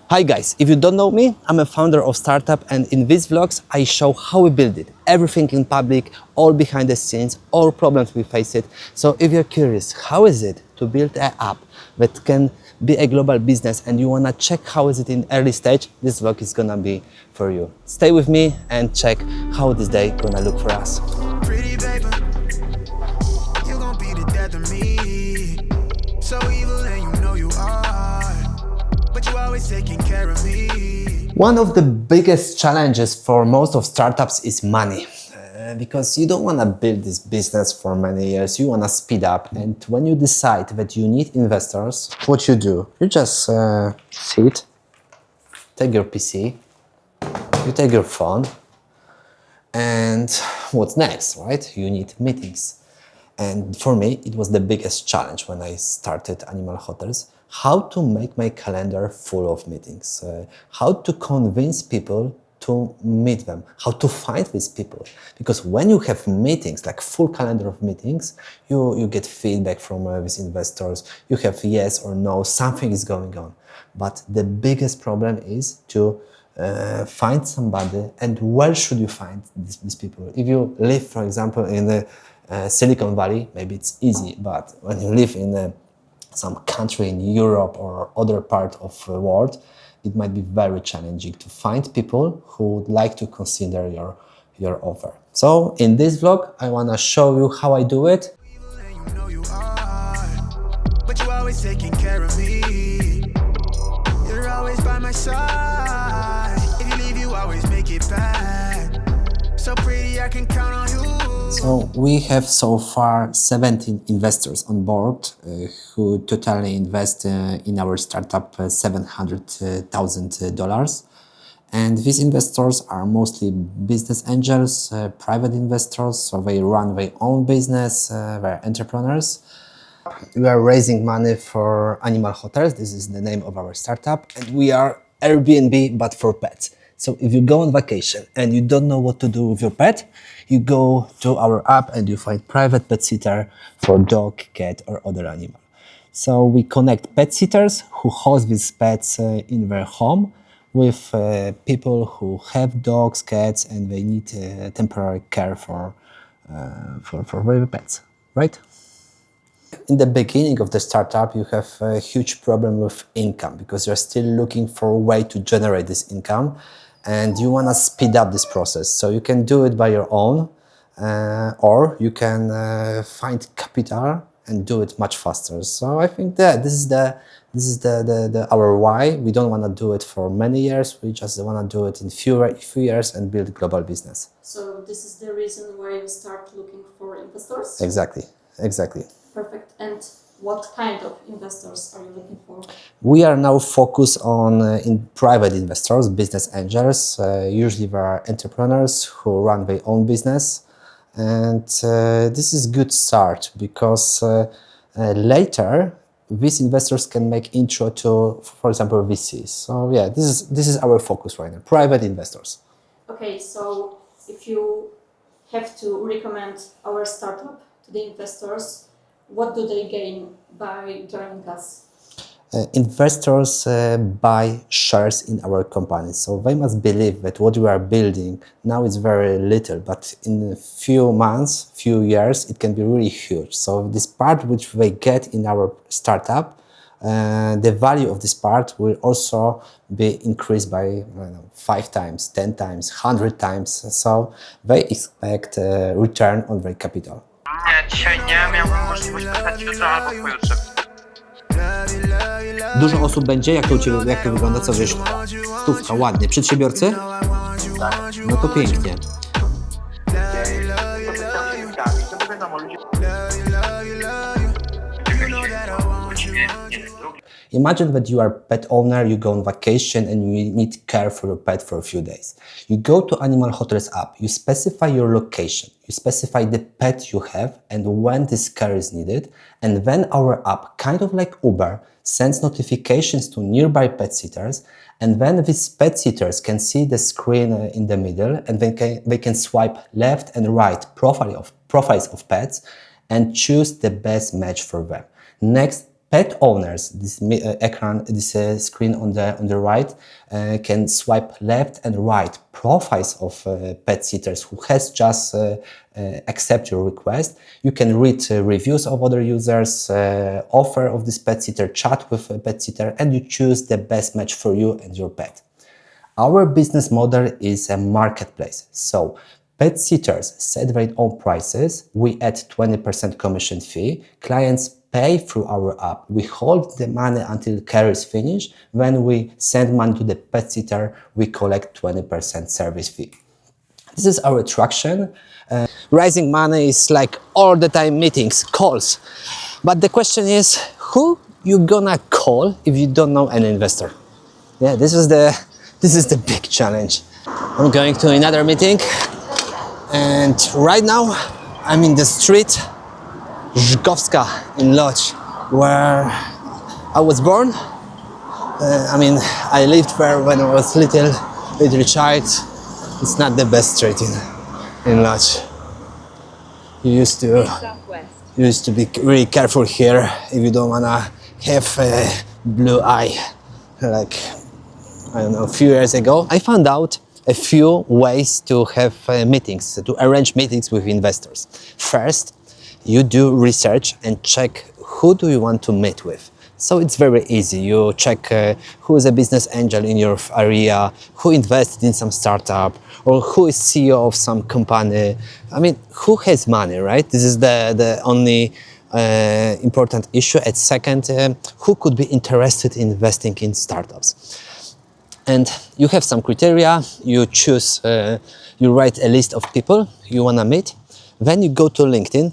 Hi guys, if you don't know me, I'm a founder of startup, and in these vlogs I show how we build it. Everything in public, all behind the scenes, all problems we face it. So if you're curious, how is it to build an app that can be a global business and you wanna check how is it in early stage, this vlog is gonna be for you. Stay with me and check how this day gonna look for us. Pretty baby, you gon' be the death of me. So evil and you know you are, but you always taking care of me. One of the biggest challenges for most of startups is money. Because you don't want to build this business for many years, you want to speed up. And when you decide that you need investors, what you do? You just sit, take your PC, you take your phone, and what's next, right? You need meetings. And for me, it was the biggest challenge when I started Animal Hotels, how to make my calendar full of meetings, how to convince people to meet them, how to find these people. Because when you have meetings, like full calendar of meetings, you get feedback from these investors, you have yes or no, something is going on. But the biggest problem is to find somebody, and where should you find these people? If you live, for example, in the Silicon Valley, maybe it's easy, but when you live in some country in Europe or other part of the world, it might be very challenging to find people who would like to consider your offer. So in this vlog, I want to show you how I do it. Evil and you know you are, but you always taking care of me. You're always by my side. If you leave, you always make it back. So pretty, I can count on you. So we have so far 17 investors on board who totally invest in our startup $700,000. And these investors are mostly business angels, private investors, so they run their own business, they're entrepreneurs. We are raising money for Animal Hotels. This is the name of our startup. And we are Airbnb, but for pets. So if you go on vacation and you don't know what to do with your pet, you go to our app and you find private pet sitter for dog, cat, or other animal. So we connect pet sitters who host these pets in their home with people who have dogs, cats, and they need temporary care for their pets, right? In the beginning of the startup, you have a huge problem with income because you're still looking for a way to generate this income, and you want to speed up this process. So you can do it by your own, or you can find capital and do it much faster. So I think that this is our why. We don't want to do it for many years. We just want to do it in few years and build global business. So this is the reason why you start looking for investors? Exactly. Perfect. And what kind of investors are you looking for? We are now focused on in private investors, business angels. Usually they are entrepreneurs who run their own business. And this is a good start because later these investors can make intro to, for example, VCs. So yeah, this is our focus right now, private investors. Okay, so if you have to recommend our startup to the investors, what do they gain by joining us? Investors buy shares in our company, so they must believe that what we are building now is very little, but in a few months, few years, it can be really huge. So this part which they get in our startup, the value of this part will also be increased by 5 times, 10 times, 100 times. So they expect a return on their capital. Nie, dzisiaj nie miałbym możliwość pytać jutro albo pojutrze. Dużo osób będzie? Jak to u Ciebie, jak to wygląda? Co wiesz? Stówka, ładnie. Przedsiębiorcy? Tak. No to pięknie. To wiadomo, ludzie... Imagine that you are a pet owner, you go on vacation and you need care for your pet for a few days. You go to Animal Hotels app, you specify your location, you specify the pet you have and when this care is needed, and then our app, kind of like Uber, sends notifications to nearby pet sitters, and then these pet sitters can see the screen in the middle, and they can swipe left and right profiles of pets and choose the best match for them. Next, Pet owners, this screen on the right, can swipe left and right profiles of pet sitters who has just accept your request. You can read reviews of other users, offer of this pet sitter, chat with a pet sitter, and you choose the best match for you and your pet. Our business model is a marketplace, so pet sitters set their own prices, we add 20% commission fee, clients pay through our app, we hold the money until care is finished, when we send money to the pet sitter, we collect 20% service fee. This is our attraction. Raising money is like all the time meetings, calls, but the question is, who you gonna call if you don't know an investor? Yeah, this is the big challenge. I'm going to another meeting, and right now I'm in the street Żgowska in Lodz, where I was born. I lived there when I was little child. It's not the best street in Lodz. You used to be really careful here if you don't wanna have a blue eye, like I don't know, a few years ago. I found out a few ways to have meetings, to arrange meetings with investors. First, you do research and check who do you want to meet with. So it's very easy. You check who is a business angel in your area, who invested in some startup, or who is CEO of some company. I mean, who has money, right? This is the only important issue. And second, who could be interested in investing in startups. And you have some criteria, you choose, you write a list of people you wanna meet, then you go to LinkedIn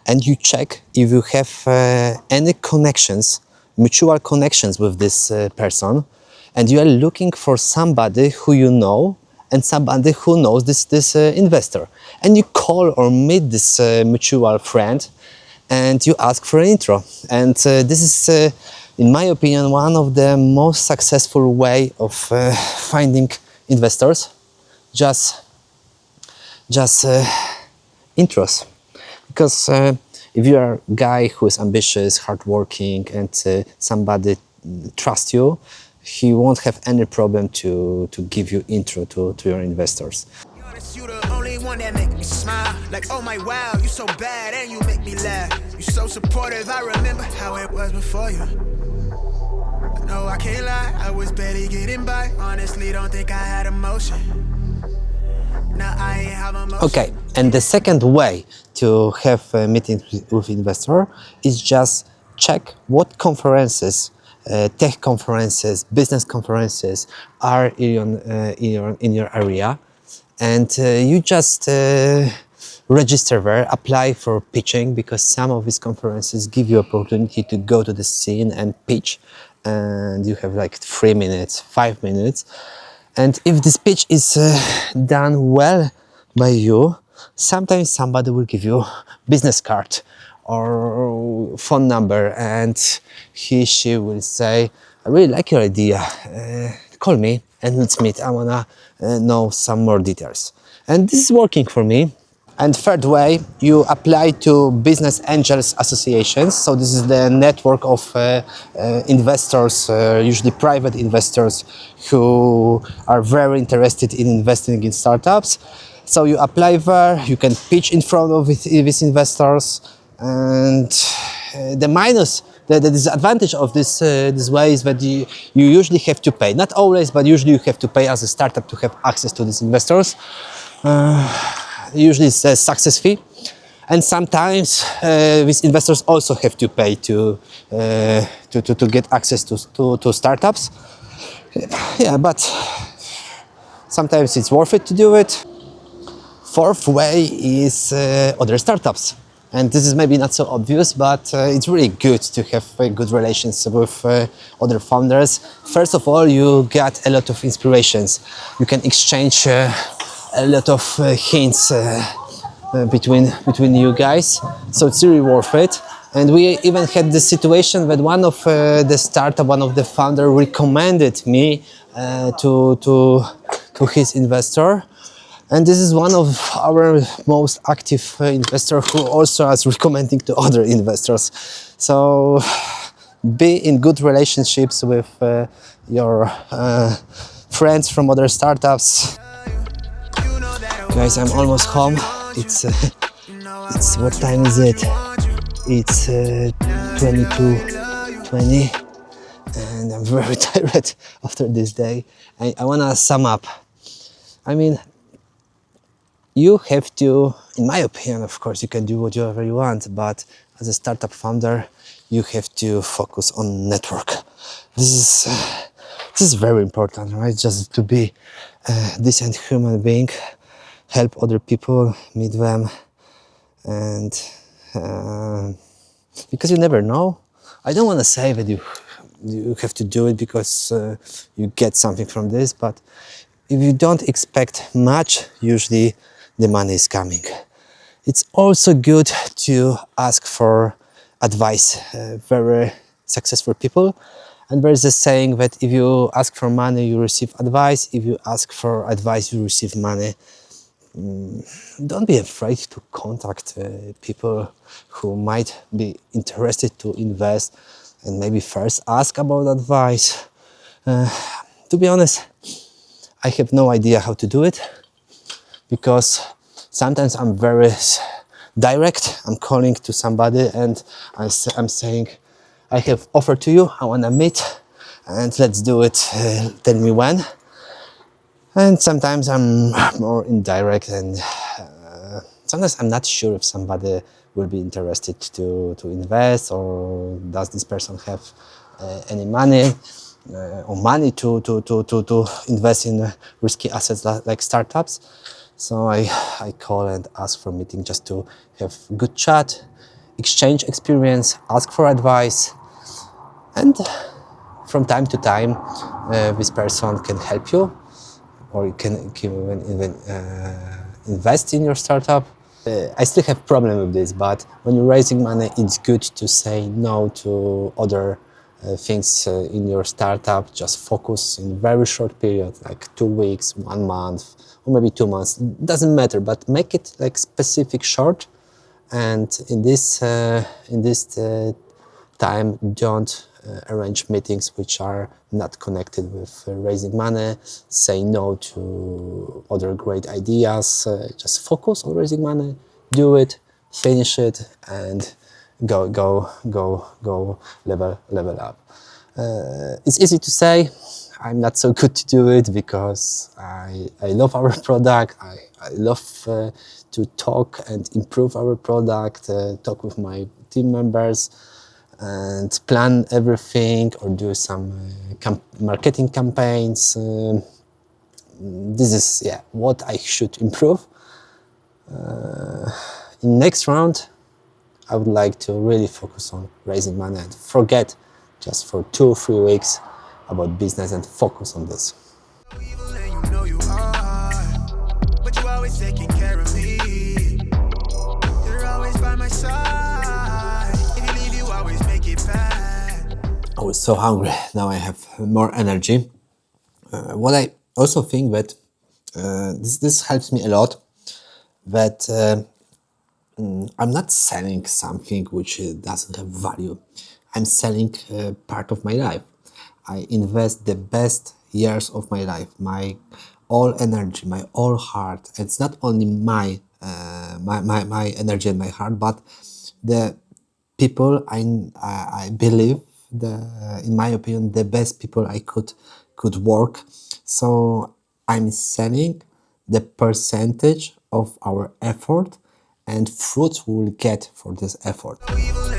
and you check if you have any connections, mutual connections with this person, and you are looking for somebody who you know and somebody who knows this investor. And you call or meet this mutual friend and you ask for an intro. And this is in my opinion, one of the most successful way of finding investors, just intros. Because if you are a guy who is ambitious, hardworking, and somebody trusts you, he won't have any problem to give you intro to your investors. You the only one that make me smile. Like, oh my wow, you so bad and you make me laugh. You so supportive, I remember how it was before you. No, I can't lie, I was barely getting by. Honestly, don't think I had emotion. Now I ain't have emotion. Okay, and the second way to have a meeting with investor is just check what conferences, tech conferences, business conferences are in your area, and you just register there, apply for pitching, because some of these conferences give you opportunity to go to the scene and pitch, and you have like 3 minutes, 5 minutes. And if this pitch is done well by you, sometimes somebody will give you business card or phone number, and she will say, I really like your idea, call me and let's meet, I wanna know some more details. And this is working for me. And third way, you apply to Business Angels Associations. So this is the network of investors, usually private investors, who are very interested in investing in startups. So you apply there, you can pitch in front of these investors. And the disadvantage of this way is that you usually have to pay. Not always, but usually you have to pay as a startup to have access to these investors. Usually it's a success fee, and sometimes these investors also have to pay to get access to startups. Yeah, but sometimes it's worth it to do it. Fourth way is other startups, and this is maybe not so obvious, but it's really good to have good relations with other founders. First of all, you get a lot of inspirations. You can exchange a lot of hints between you guys, so it's really worth it. And we even had the situation that one of the founder recommended me to his investor, and this is one of our most active investor who also is recommending to other investors. So be in good relationships with your friends from other startups. Guys, I'm almost home. It's what time is it? It's 22:20, and I'm very tired after this day. I wanna sum up. I mean, you have to, in my opinion, of course, you can do whatever you want, but as a startup founder, you have to focus on network. This is very important, right? Just to be a decent human being, help other people, meet them, and because you never know. I don't want to say that you have to do it because you get something from this, but if you don't expect much, usually the money is coming. It's also good to ask for advice. Very successful people, and there is a saying that if you ask for money, you receive advice. If you ask for advice, you receive money. Don't be afraid to contact people who might be interested to invest, and maybe first ask about advice. To be honest, I have no idea how to do it, because sometimes I'm very direct. I'm calling to somebody and I'm saying, I have offer to you, I want to meet, and let's do it, tell me when. And sometimes I'm more indirect, and sometimes I'm not sure if somebody will be interested to invest, or does this person have any money or money to invest in risky assets like startups. So I call and ask for meeting just to have good chat, exchange experience, ask for advice, and from time to time this person can help you, or you can even invest in your startup. I still have problem with this, but when you're raising money, it's good to say no to other things in your startup. Just focus in very short period, like 2 weeks, 1 month, or maybe 2 months. Doesn't matter, but make it like specific, short. And in this time, don't arrange meetings which are not connected with raising money. Say no to other great ideas. Just focus on raising money, do it, finish it, and go level up. It's easy to say. I'm not so good to do it because I love our product. I love to talk and improve our product, talk with my team members, and plan everything, or do some marketing campaigns. This is what I should improve. In next round, I would like to really focus on raising money and forget just for 2 or 3 weeks about business and focus on this. Evil and you know you are, but you always taking care of me. You're always by my side. If you leave, you always make it back. I was so hungry. Now I have more energy. What I also think that this helps me a lot, that I'm not selling something which doesn't have value. I'm selling part of my life. I invest the best years of my life, my all energy, my all heart. It's not only my energy and my heart, but the people I believe, in my opinion, the best people I could work. So I'm selling the percentage of our effort and fruits we will get for this effort. Evil